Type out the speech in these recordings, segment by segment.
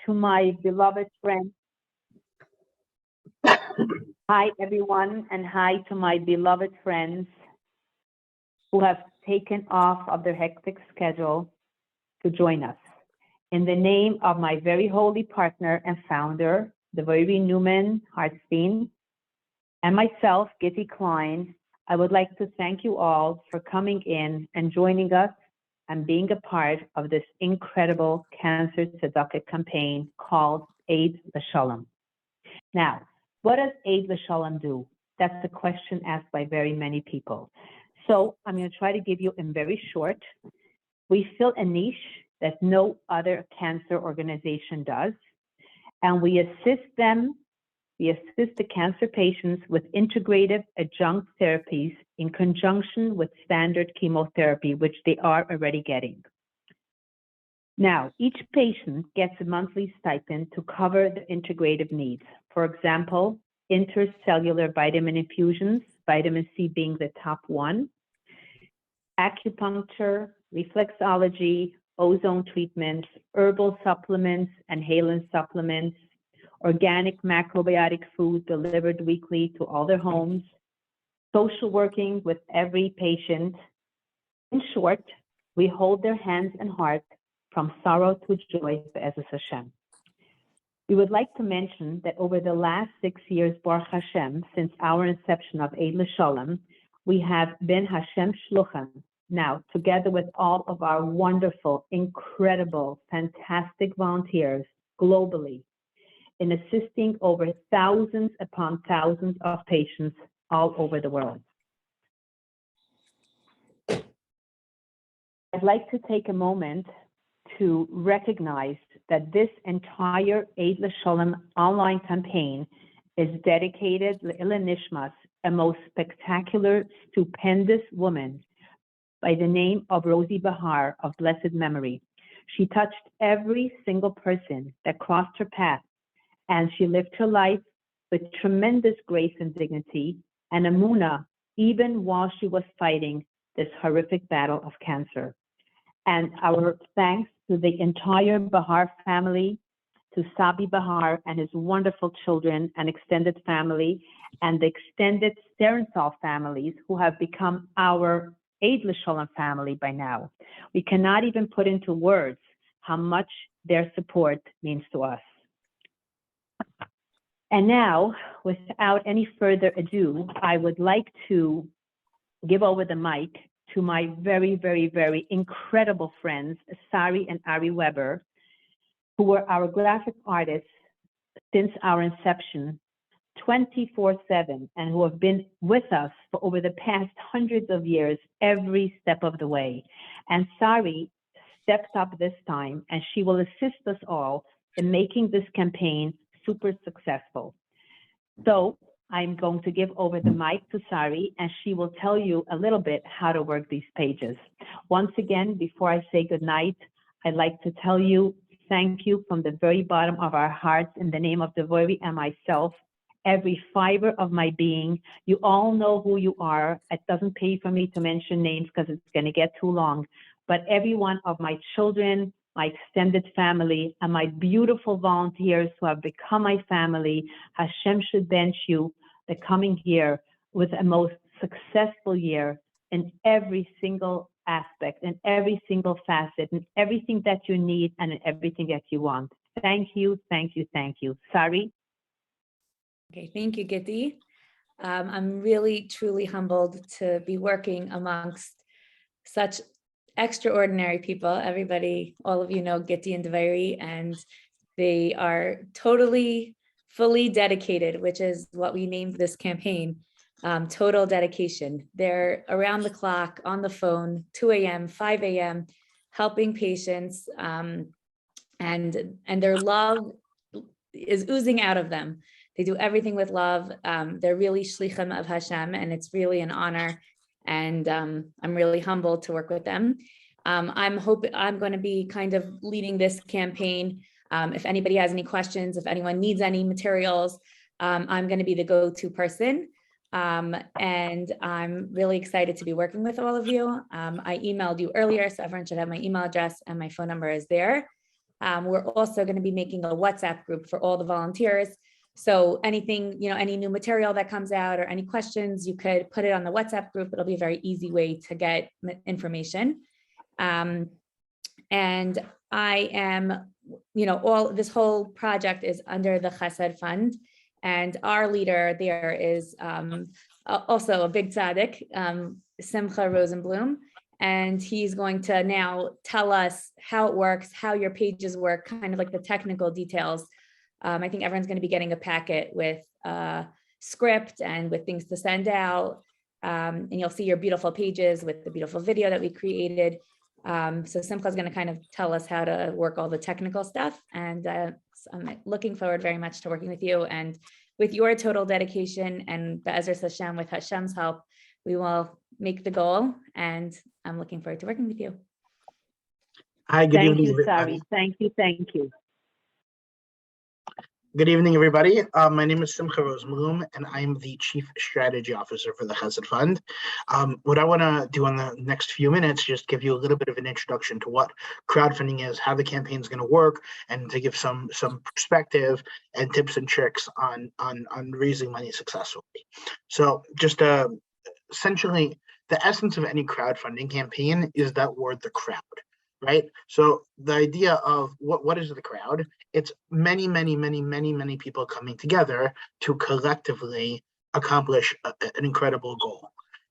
to my beloved friends. Hi, everyone, and hi to my beloved friends who have taken off of their hectic schedule to join us. In the name of my very holy partner and founder, the very Newman Hartstein, and myself, Gitti Klein, I would like to thank you all for coming in and joining us and being a part of this incredible cancer tzedakah campaign called Aid L'Shalom. Now, what does Aid L'Shalom do? That's the question asked by very many people. So I'm going to try to give you in very short. We fill a niche that no other cancer organization does, and we assist the cancer patients with integrative adjunct therapies in conjunction with standard chemotherapy, which they are already getting. Now, each patient gets a monthly stipend to cover the integrative needs. For example, intercellular vitamin infusions, vitamin C being the top one, acupuncture, reflexology, ozone treatments, herbal supplements, and Halen supplements, organic macrobiotic food delivered weekly to all their homes, social working with every patient. In short, we hold their hands and heart from sorrow to joy, Be'ezus Hashem. We would like to mention that over the last 6 years, Baruch Hashem, since our inception of Eid L'Shalom, we have been Hashem Shluchim. Now, together with all of our wonderful, incredible, fantastic volunteers globally, in assisting over thousands upon thousands of patients all over the world. I'd like to take a moment to recognize that this entire Eid L'Shalom online campaign is dedicated Le'ila Nishmas, a most spectacular, stupendous woman by the name of Rosie Bahar of blessed memory. She touched every single person that crossed her path, and she lived her life with tremendous grace and dignity and emunah, even while she was fighting this horrific battle of cancer. And our thanks to the entire Bahar family, to Sabi Bahar and his wonderful children and extended family, and the extended Sterenthal families who have become our Eid L'Shalom family by now. We cannot even put into words how much their support means to us. And now, without any further ado, I would like to give over the mic to my very, very, very incredible friends, Sari and Ari Weber, who were our graphic artists since our inception, 24/7, and who have been with us for over the past hundreds of years, every step of the way. And Sari stepped up this time, and she will assist us all in making this campaign super successful. So I'm going to give over the mic to Sari, and she will tell you a little bit how to work these pages. Once again, before I say goodnight, I'd like to tell you thank you from the very bottom of our hearts in the name of Devori and myself, every fiber of my being. You all know who you are. It doesn't pay for me to mention names because it's going to get too long, but every one of my children, my extended family, and my beautiful volunteers who have become my family, Hashem should bench you the coming year with a most successful year in every single aspect, in every single facet, in everything that you need and in everything that you want. Thank you, thank you, thank you. Sari? Okay, thank you, Gitti. I'm really, truly humbled to be working amongst such extraordinary people. Everybody, all of you know Gitti and Devori, and they are totally, fully dedicated, which is what we named this campaign, total dedication. They're around the clock, on the phone, 2 a.m., 5 a.m., helping patients, and their love is oozing out of them. They do everything with love. They're really shlichim of Hashem, and it's really an honor. And I'm really humbled to work with them. I'm going to be kind of leading this campaign. If anybody has any questions, if anyone needs any materials, I'm going to be the go-to person. And I'm really excited to be working with all of you. I emailed you earlier, so everyone should have my email address, and my phone number is there. We're also going to be making a WhatsApp group for all the volunteers. So anything, any new material that comes out or any questions, you could put it on the WhatsApp group. It'll be a very easy way to get information. And I am, this whole project is under the Chesed Fund. And our leader there is also a big tzaddik, Simcha Rosenblum. And he's going to now tell us how it works, how your pages work, kind of like the technical details. I think everyone's going to be getting a packet with script and with things to send out. And you'll see your beautiful pages with the beautiful video that we created. So Simcha is going to kind of tell us how to work all the technical stuff. And so I'm looking forward very much to working with you. And with your total dedication and Be'ezras Hashem, with Hashem's help, we will make the goal. And I'm looking forward to working with you. Hi, good Thank evening, you, everybody. Sari. Thank you. Thank you. Good evening, everybody. My name is Simcha Rosenblum, and I'm the Chief Strategy Officer for the Chesed Fund. What I want to do in the next few minutes, just give you a little bit of an introduction to what crowdfunding is, how the campaign is going to work, and to give some perspective and tips and tricks on raising money successfully. So just essentially, the essence of any crowdfunding campaign is that word, the crowd, right? So the idea of what is the crowd? It's many people coming together to collectively accomplish an incredible goal.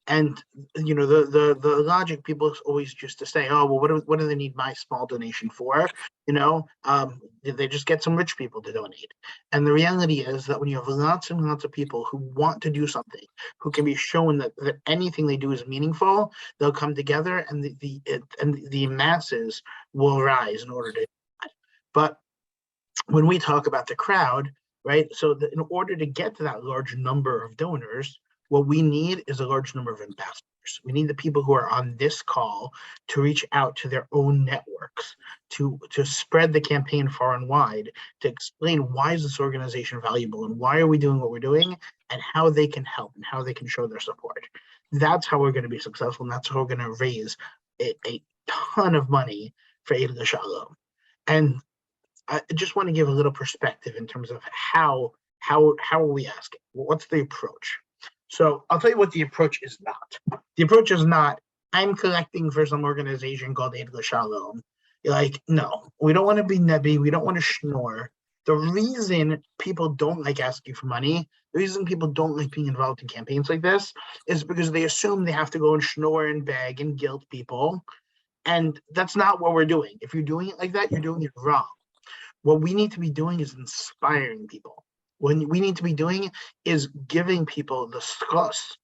And the logic people always used to say, oh, well, what do they need my small donation for? Did they just get some rich people to donate? And the reality is that when you have lots and lots of people who want to do something, who can be shown that anything they do is meaningful, they'll come together, and the masses will rise in order to do that. But when we talk about the crowd, right? So in order to get to that large number of donors, what we need is a large number of ambassadors. We need the people who are on this call to reach out to their own networks, to spread the campaign far and wide, to explain why is this organization valuable and why are we doing what we're doing and how they can help and how they can show their support. That's how we're going to be successful, and that's how we're going to raise a ton of money for L'Shalom. And I just want to give a little perspective in terms of how are we asking? What's the approach? So I'll tell you what the approach is not. The approach is not, I'm collecting for some organization called L'Shalom. No, we don't want to be nebby. We don't want to schnorr. The reason people don't like asking for money, the reason people don't like being involved in campaigns like this is because they assume they have to go and schnorr and beg and guilt people. And that's not what we're doing. If you're doing it like that, you're doing it wrong. What we need to be doing is inspiring people. What we need to be doing is giving people the schus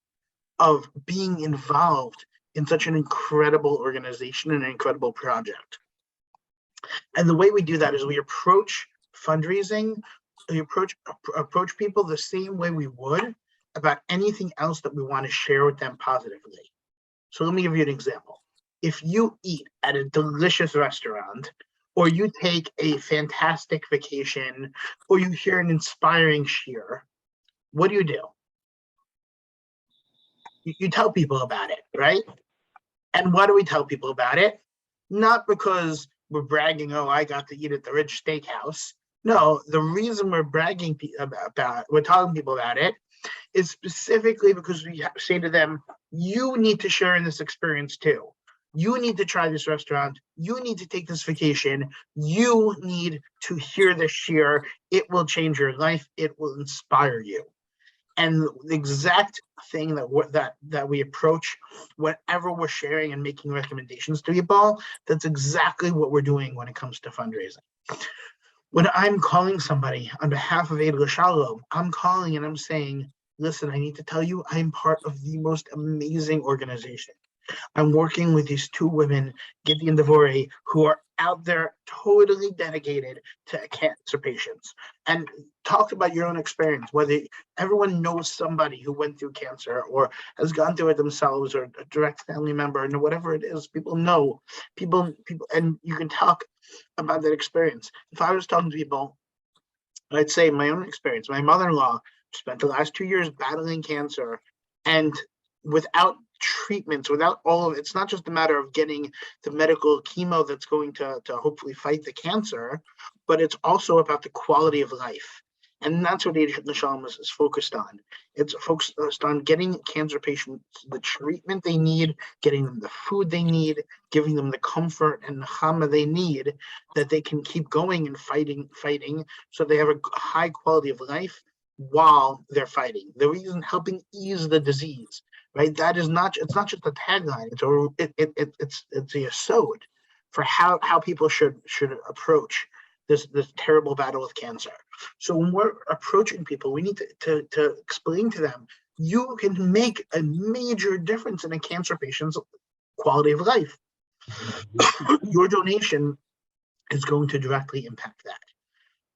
of being involved in such an incredible organization and an incredible project. And the way we do that is we approach fundraising, we approach people the same way we would about anything else that we want to share with them positively. So let me give you an example. If you eat at a delicious restaurant, or you take a fantastic vacation, or you hear an inspiring shiur, what do? You tell people about it, right? And why do we tell people about it? Not because we're bragging, oh, I got to eat at the rich steakhouse. No, the reason we're bragging we're telling people about it is specifically because we say to them, you need to share in this experience too. You need to try this restaurant. You need to take this vacation. You need to hear this shiur. It will change your life. It will inspire you. And the exact thing that we approach whenever we're sharing and making recommendations to people, that's exactly what we're doing when it comes to fundraising. When I'm calling somebody on behalf of L'Shalom, I'm calling and I'm saying, listen, I need to tell you, I'm part of the most amazing organization. I'm working with these two women, Giddy and Devore, who are out there totally dedicated to cancer patients. And talk about your own experience, whether everyone knows somebody who went through cancer or has gone through it themselves or a direct family member, and whatever it is, people know, people, and you can talk about that experience. If I was talking to people, I'd say my own experience. My mother-in-law spent the last 2 years battling cancer, and without treatments, without all of it's not just a matter of getting the medical chemo that's going to hopefully fight the cancer, but it's also about the quality of life. And that's what L'Shalom is focused on. It's focused on getting cancer patients the treatment they need, getting them the food they need, giving them the comfort and the chama they need, that they can keep going and fighting, so they have a high quality of life while they're fighting. The reason helping ease the disease, right? That is not, it's not just a tagline, it's a yesod for how people should approach this terrible battle with cancer. So when we're approaching people, we need to explain to them, you can make a major difference in a cancer patient's quality of life. Your donation is going to directly impact that.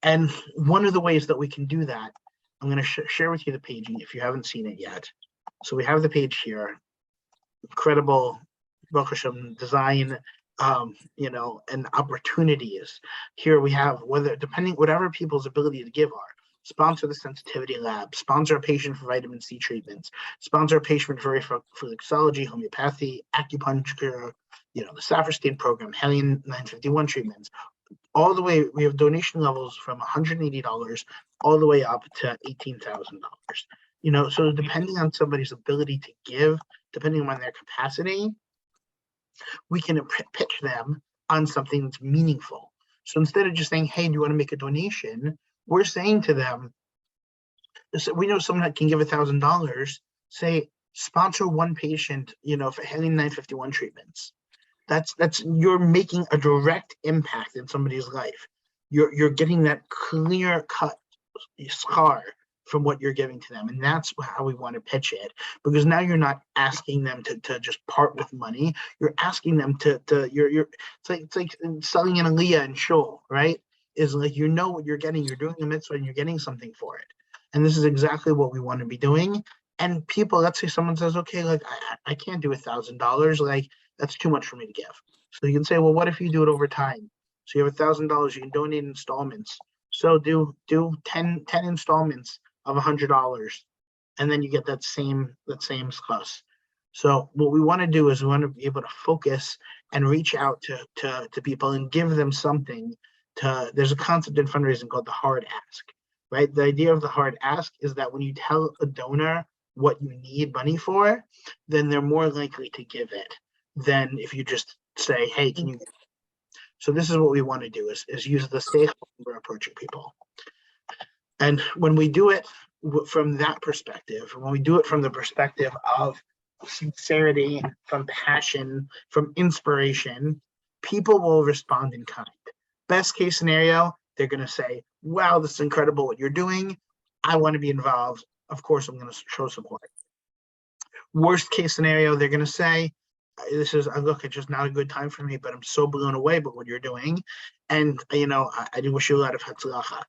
And one of the ways that we can do that, I'm going to share with you the page if you haven't seen it yet. So we have the page here, incredible Baruch Hashem design, and opportunities. Here we have, whatever people's ability to give are, sponsor the sensitivity lab, sponsor a patient for vitamin C treatments, sponsor a patient for reflexology, homeopathy, acupuncture, the Saferstein program, Helium 951 treatments. All the way, we have donation levels from $180 all the way up to $18,000. So depending on somebody's ability to give, depending on their capacity, we can pitch them on something that's meaningful. So instead of just saying, hey, do you want to make a donation? We're saying to them, we know someone that can give $1,000, say, sponsor one patient, for Helium 951 treatments. That's you're making a direct impact in somebody's life. You're getting that clear cut scar from what you're giving to them, and that's how we want to pitch it. Because now you're not asking them to just part with money. You're asking them to it's like selling an aliyah in shul, right? Is like what you're getting. You're doing a mitzvah and you're getting something for it. And this is exactly what we want to be doing. And people, let's say someone says, okay, like I can't do $1,000, like that's too much for me to give. So you can say, well, what if you do it over time? So you have $1,000, you can donate in installments. So do 10 installments of $100, and then you get that same schus. So what we want to do is we want to be able to focus and reach out to people and give them something. There's a concept in fundraising called the hard ask, right? The idea of the hard ask is that when you tell a donor what you need money for, then they're more likely to give it than if you just say, hey, can you give it? So this is what we want to do is use the safe when we're approaching people. And when we do it from that perspective, when we do it from the perspective of sincerity, from passion, from inspiration, people will respond in kind. Best case scenario, they're going to say, wow, this is incredible what you're doing. I want to be involved. Of course, I'm going to show support. Worst case scenario, they're going to say, it's just not a good time for me, but I'm so blown away by what you're doing. And, I do wish you a lot of hatzlacha.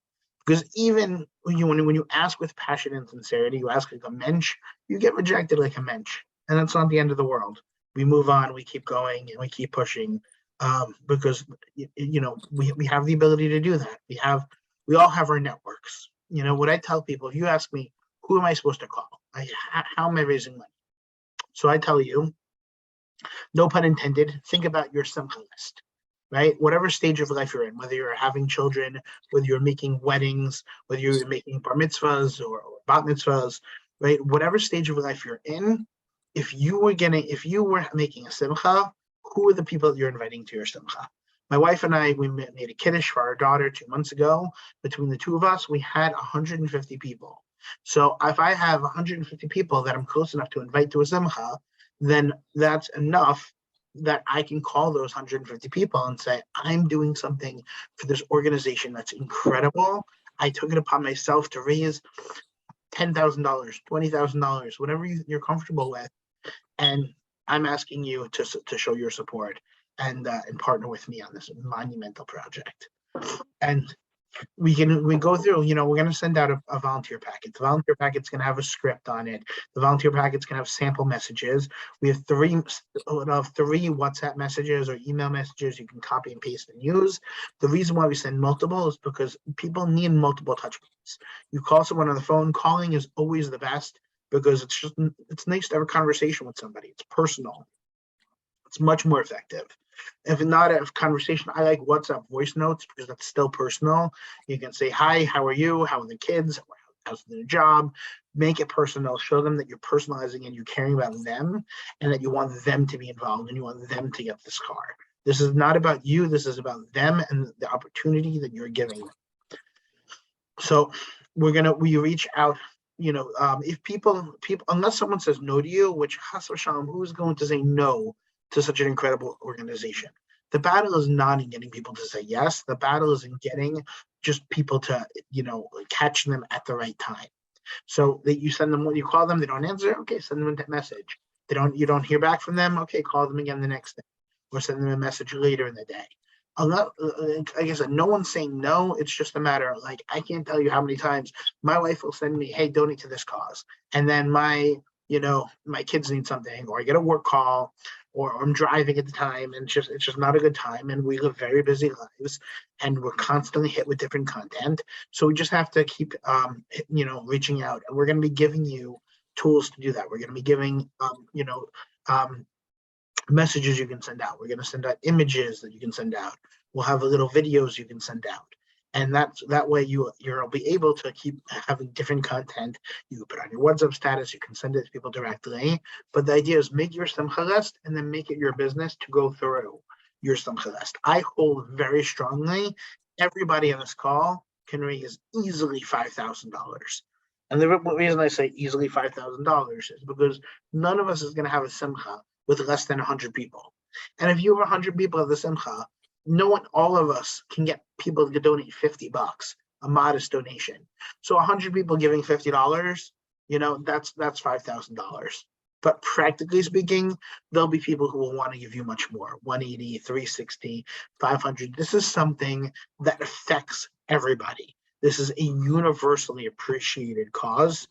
Because even when you ask with passion and sincerity, you ask like a mensch, you get rejected like a mensch. And that's not the end of the world. We move on, we keep going, and we keep pushing, because, we have the ability to do that. We all have our networks. What I tell people, if you ask me, who am I supposed to call? How am I raising money? So I tell you, no pun intended, think about your simcha list, right? Whatever stage of life you're in, whether you're having children, whether you're making weddings, whether you're making bar mitzvahs or bat mitzvahs, right? Whatever stage of life you're in, if you were making a simcha, who are the people that you're inviting to your simcha? My wife and I, we made a kiddush for our daughter 2 months ago. Between the two of us, we had 150 people. So if I have 150 people that I'm close enough to invite to a simcha, then that's enough that I can call those 150 people and say, I'm doing something for this organization that's incredible. I took it upon myself to raise $10,000, $20,000, whatever you're comfortable with. And I'm asking you to show your support and partner with me on this monumental project. And we go through, we're going to send out a volunteer packet. The volunteer packet's going to have a script on it. The volunteer packet's going to have sample messages. We have three WhatsApp messages or email messages you can copy and paste and use. The reason why we send multiple is because people need multiple touch points. You call someone on the phone, calling is always the best. because it's nice to have a conversation with somebody. It's personal. It's much more effective. If not a conversation, I like WhatsApp voice notes because that's still personal. You can say, hi, how are you? How are the kids? How's the job? Make it personal. Show them that you're personalizing and you're caring about them and that you want them to be involved and you want them to get this car. This is not about you. This is about them and the opportunity that you're giving them. So we reach out, if people, unless someone says no to you, which Chas v'shalom, who's going to say no to such an incredible organization? The battle is not in getting people to say yes. The battle is in getting just people to, catch them at the right time. So that you send them, when you call them, they don't answer. Okay, send them a message. You don't hear back from them. Okay, call them again the next day, or send them a message later in the day. Like I said, no one's saying no. It's just a matter of, like, I can't tell you how many times my wife will send me, hey, donate to this cause. And then my kids need something, or I get a work call, or I'm driving at the time, and it's just not a good time. And we live very busy lives, and we're constantly hit with different content. So we just have to keep, reaching out. And we're going to be giving you tools to do that. We're going to be giving, messages you can send out. We're going to send out images that you can send out. We'll have little videos you can send out. And that way you'll be able to keep having different content. You can put on your WhatsApp status, you can send it to people directly. But the idea is make your Simcha list and then make it your business to go through your Simcha list. I hold very strongly, everybody on this call can raise easily $5,000. And the reason I say easily $5,000 is because none of us is going to have a Simcha with less than 100 people. And if you have 100 people at the Simcha, all of us can get people to donate $50, a modest donation. So 100 people giving $50, that's $5,000. But practically speaking, there'll be people who will want to give you much more, 180, 360, 500. This is something that affects everybody. This is a universally appreciated cause,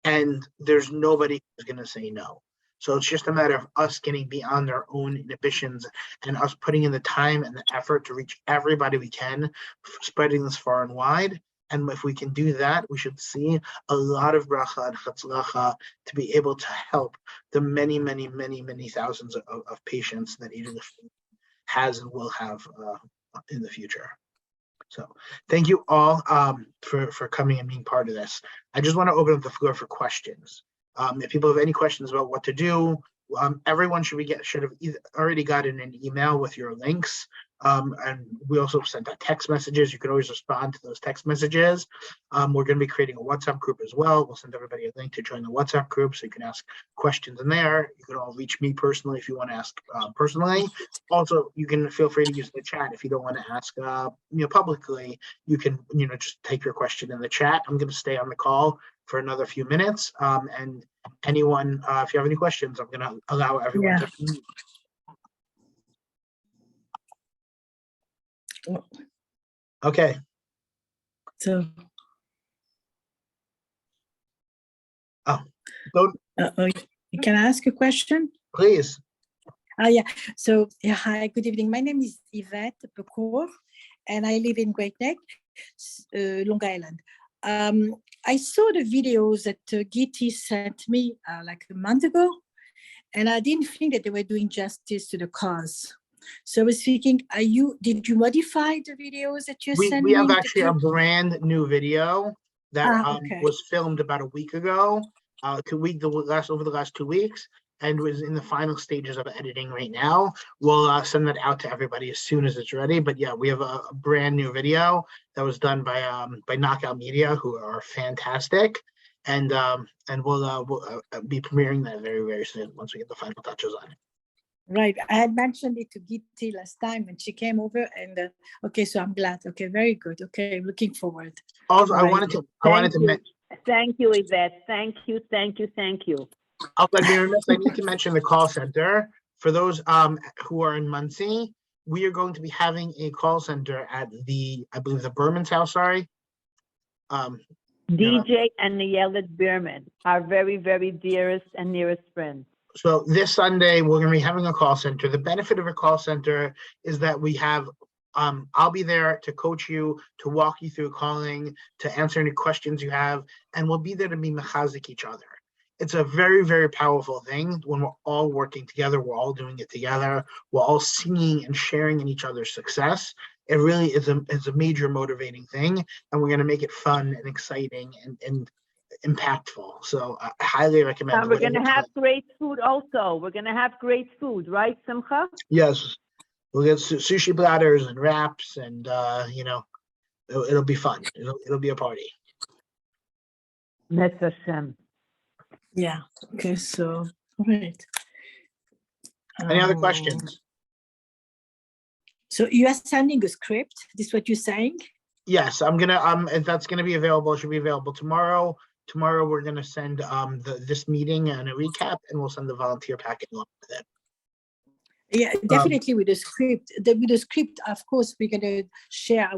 and there's nobody who's going to say no. So it's just a matter of us getting beyond our own inhibitions and us putting in the time and the effort to reach everybody we can, spreading this far and wide. And if we can do that, we should see a lot of bracha and chatzlacha to be able to help the many, many, many, many thousands of patients that Eating the Food has and will have in the future. So thank you all for coming and being part of this. I just want to open up the floor for questions. If people have any questions about what to do, everyone should have already gotten an email with your links. And we also sent out text messages. You can always respond to those text messages. We're going to be creating a WhatsApp group as well. We'll send everybody a link to join the WhatsApp group so you can ask questions in there. You can all reach me personally if you want to ask personally. Also, you can feel free to use the chat if you don't want to ask publicly. You can just type your question in the chat. I'm going to stay on the call for another few minutes. And anyone, if you have any questions, I'm going to allow everyone to. Okay. So. Can I ask a question? Please. Yeah. So, hi, good evening. My name is Yvette Pecourt, and I live in Great Neck, Long Island. I saw the videos that Giti sent me like a month ago, and I didn't think that they were doing justice to the cause. So I was thinking, did you modify the videos that you're sending? We have actually a brand new video that okay. was filmed about a week ago, over the last 2 weeks, and was in the final stages of editing right now. We'll send that out to everybody as soon as it's ready. But yeah, we have a brand new video that was done by Knockout Media, who are fantastic, and we'll be premiering that very, very soon once we get the final touches on it. Right. I had mentioned it to Giti last time when she came over, and okay, so I'm glad. Okay, very good. Okay, looking forward. Also, I wanted to mention. Thank you, Yvette. Thank you. I need to mention the call center. For those who are in Muncie, we are going to be having a call center at I believe the Berman's house, sorry. DJ and Nayela Berman, our very, very dearest and nearest friends. So this Sunday, we're going to be having a call center. The benefit of a call center is that we have, I'll be there to coach you, to walk you through calling, to answer any questions you have, and we'll be there to be mechazik each other. it's a very, very powerful thing when we're all working together. We're all doing it together. We're all singing and sharing in each other's success. It really is a major motivating thing, and we're going to make it fun and exciting and impactful. So I highly recommend. And we're going to have great food also. We're going to have great food, right, Simcha? Yes, we'll get sushi platters and wraps, and it'll be fun. It'll be a party. Mitzvah Hashem. Yeah. Okay. So, all right. Any other questions? So you are sending a script. This is what you're saying? Yes, I'm gonna if that's gonna be available, it should be available tomorrow. Tomorrow we're gonna send this meeting and a recap, and we'll send the volunteer packet along with it. Yeah, definitely with the script. With the script, of course, we're gonna share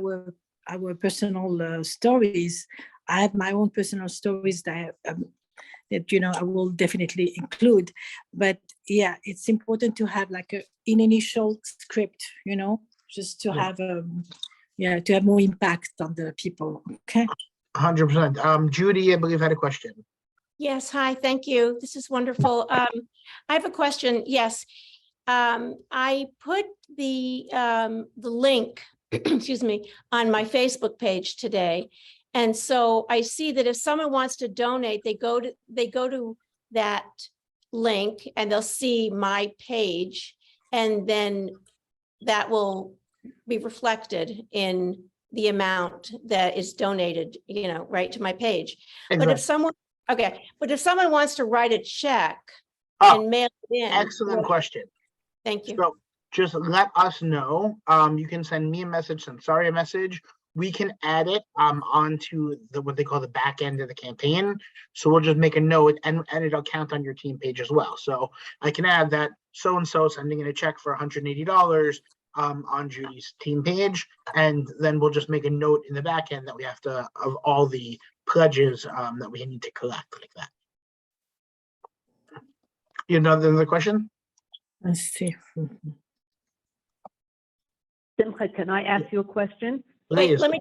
our personal stories. I have my own personal stories that I will definitely include. But yeah, it's important to have like an initial script, just to have to have more impact on the people. Okay. 100%. Judy, I believe, had a question. Yes, hi, thank you. This is wonderful. I have a question. Yes, I put the link, excuse me, on my Facebook page today. And so I see that if someone wants to donate, they go to that link and they'll see my page, and then that will be reflected in the amount that is donated, right to my page. Exactly. But if someone wants to write a check and mail it in. Excellent question. Thank you. So just let us know. You can send me a message, send Sari a message. We can add it onto what they call the back end of the campaign. So we'll just make a note, and it'll count on your team page as well. So I can add that so-and-so sending in a check for $180 on Judy's team page, and then we'll just make a note in the back end that we have to, of all the pledges that we need to collect, like that. You have another question? Let's see. Simcha, can I ask you a question? Please. Wait,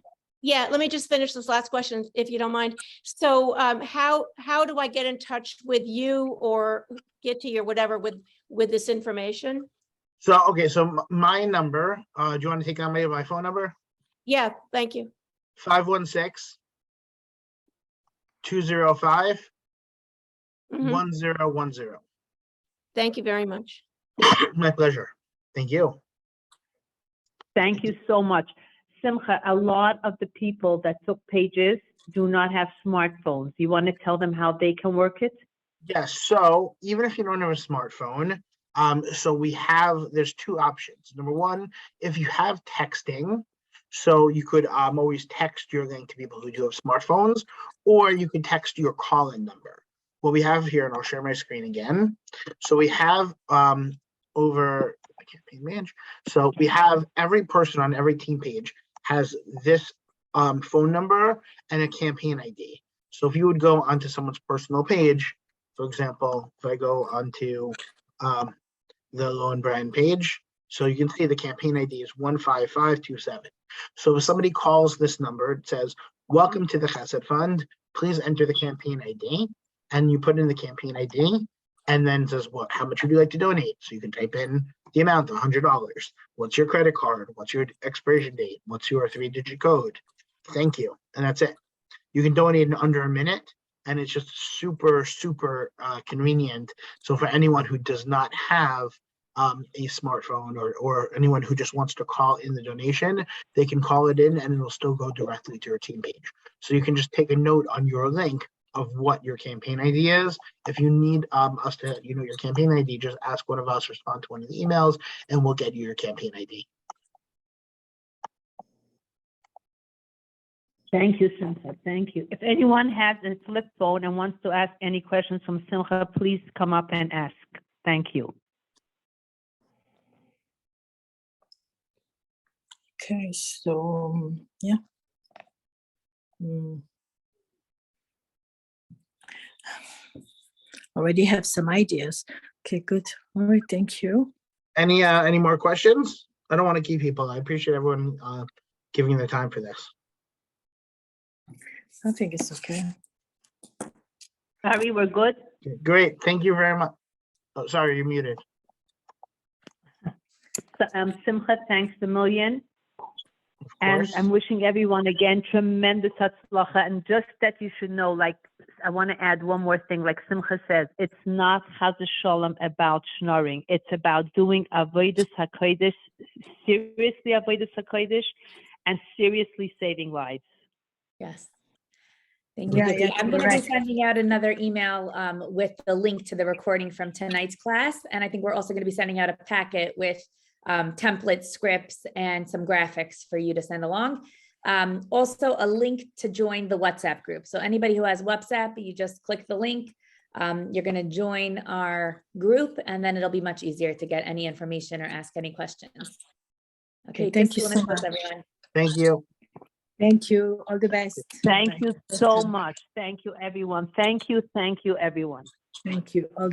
let me just finish this last question, if you don't mind. So how do I get in touch with you or get to your whatever with this information? So, okay, so my number, do you want to take down my phone number? Yeah, thank you. 516-205-1010. Thank you very much. My pleasure. Thank you. Thank you so much. Simcha, a lot of the people that took pages do not have smartphones. You want to tell them how they can work it? Yes, so even if you don't have a smartphone, there's two options. Number one, if you have texting, so you could always text your link to people who do have smartphones, or you can text your call-in number. What we have here, and I'll share my screen again. So we have over, I can't pay manage. So we have every person on every team page has this phone number and a campaign ID. So if you would go onto someone's personal page, for example, if I go onto the Low Brian page, so you can see the campaign ID is 15527. So if somebody calls this number, it says, "Welcome to the Chesed Fund. Please enter the campaign ID," and you put in the campaign ID, and then it says, how much would you like to donate? So you can type in the amount, $100. What's your credit card? What's your expiration date? What's your 3-digit code? Thank you. And that's it. You can donate in under a minute, and it's just super, super convenient. So for anyone who does not have a smartphone or anyone who just wants to call in the donation, they can call it in and it'll still go directly to your team page. So you can just take a note on your link of what your campaign ID is. If you need us to, your campaign ID, just ask one of us, respond to one of the emails, and we'll get you your campaign ID. Thank you, Simcha. Thank you. If anyone has a flip phone and wants to ask any questions from Simcha, please come up and ask. Thank you. Okay, so yeah. Already have some ideas. Okay, good. All right, thank you. Any more questions? I don't want to keep people. I appreciate everyone giving the time for this. I think it's okay. Harry, we're good? Okay, great. Thank you very much. Oh, sorry, you're muted. So, Simcha, thanks a million. Of And course. I'm wishing everyone again tremendous hatzlacha. And just that you should know, like, I want to add one more thing. Like Simcha says, it's not chas v'sholom about schnorring. It's about doing avodas hakodesh, seriously avodas hakodesh, and seriously saving lives. Yes. Thank you, Yeah, Gitti. yeah, I'm going to be correct. sending out another email with the link to the recording from tonight's class. And I think we're also going to be sending out a packet with template scripts and some graphics for you to send along. Also a link to join the WhatsApp group. So anybody who has WhatsApp, you just click the link. You're going to join our group, and then it'll be much easier to get any information or ask any questions. Okay, Thank you so much, much. everyone. Thank you. Thank you. All the best. Thank Bye. you so much. Thank you, everyone. Thank you, everyone. Thank you. All the